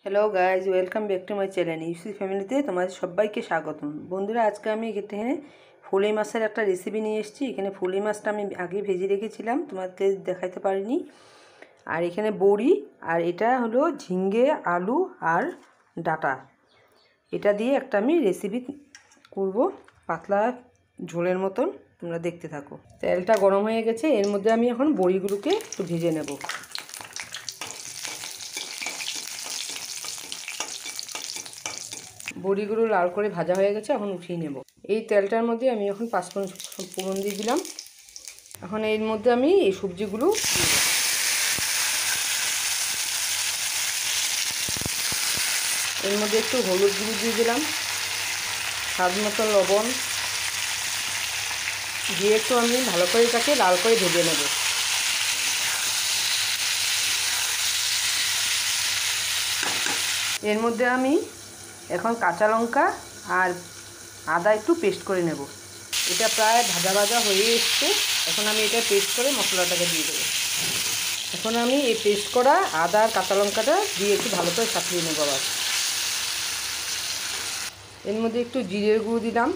Hello guys, welcome back to my channel UC ফ্যামিলিতে তোমাদের সবাইকে স্বাগতম। বন্ধুরা, আজকে আমি এখানে ফুলি মাছের একটা রেসিপি নিয়ে এসেছি। এখানে ফুলি মাছটা আমি আগে ভেজে রেখেছিলাম, তোমাদেরকে দেখাতে পারিনি। আর এখানে বড়ি, আর এটা হলো ঝিঙ্গে, আলু আর ডাঁটা। এটা দিয়ে একটা আমি রেসিপি করব, পাতলা ঝোলের মতন। তোমরা দেখতে থাকো। তেলটা গরম হয়ে গেছে, এর মধ্যে আমি এখন বড়িগুলোকে একটু ভেজে নেব। বড়িগুলো লাল করে ভাজা হয়ে গেছে, এখন উঠিয়ে নেব। এই তেলটার মধ্যে আমি এখন 5 ফোড়ন দিয়ে দিলাম। এখন এর মধ্যে আমি এই সবজিগুলো দিয়ে দেব। এর মধ্যে একটু হলুদ গুঁড়ো দিয়ে দিলাম, স্বাদ মতো লবণ দিয়ে একটু আমি ভালো করে এটাকে লাল করে ভেজে নেব। এর মধ্যে আমি এখন কাঁচা লঙ্কা আর আদা একটু পেস্ট করে নেব। এটা প্রায় ভাজা ভাজা হয়ে এসছে। এখন আমি এটা পেস্ট করে মশলাটাকে দিয়ে দেবো। এখন আমি এই পেস্ট করা আদা আর কাঁচা লঙ্কাটা দিয়ে একটু ভালো করে সাঁতরিয়ে নেব। আবার এর মধ্যে একটু জিরের গুঁড়ো দিলাম,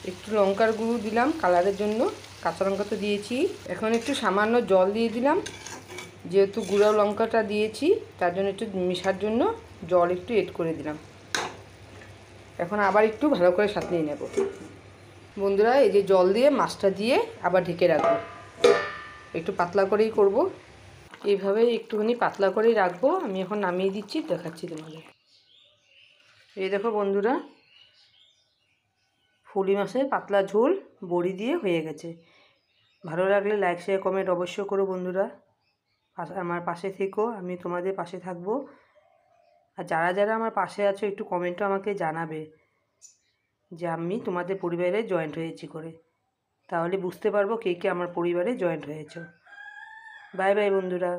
একটু লঙ্কার গুঁড়ো দিলাম কালারের জন্য, কাঁচা লঙ্কা তো দিয়েছি। এখন একটু সামান্য জল দিয়ে দিলাম, যেহেতু গুঁড়ো লঙ্কাটা দিয়েছি তার জন্য একটু মেশার জন্য জল একটু এড করে দিলাম। এখন আবার একটু ভালো করে সাঁতরিয়ে নেব। বন্ধুরা, এই যে জল দিয়ে মাছটা দিয়ে আবার ঢেকে রাখবো। একটু পাতলা করেই করব, এইভাবে একটুখানি পাতলা করেই রাখবো। আমি এখন নামিয়ে দিচ্ছি, দেখাচ্ছি তোমাদের। এই দেখো বন্ধুরা, ফুলি মাছের পাতলা ঝোল বড়ি দিয়ে হয়ে গেছে। ভালো লাগলে লাইক, শেয়ার, কমেন্ট অবশ্যই করো বন্ধুরা। আমার পাশে থেকো, আমি তোমাদের পাশে থাকবো। আর যারা যারা আমার পাশে আছো একটু কমেন্টও আমাকে জানাবে যে আমি তোমাদের পরিবারে জয়েন্ট হয়েছি করে, তাহলে বুঝতে পারবো কে কে আমার পরিবারে জয়েন্ট হয়েছে। বাই বাই বন্ধুরা।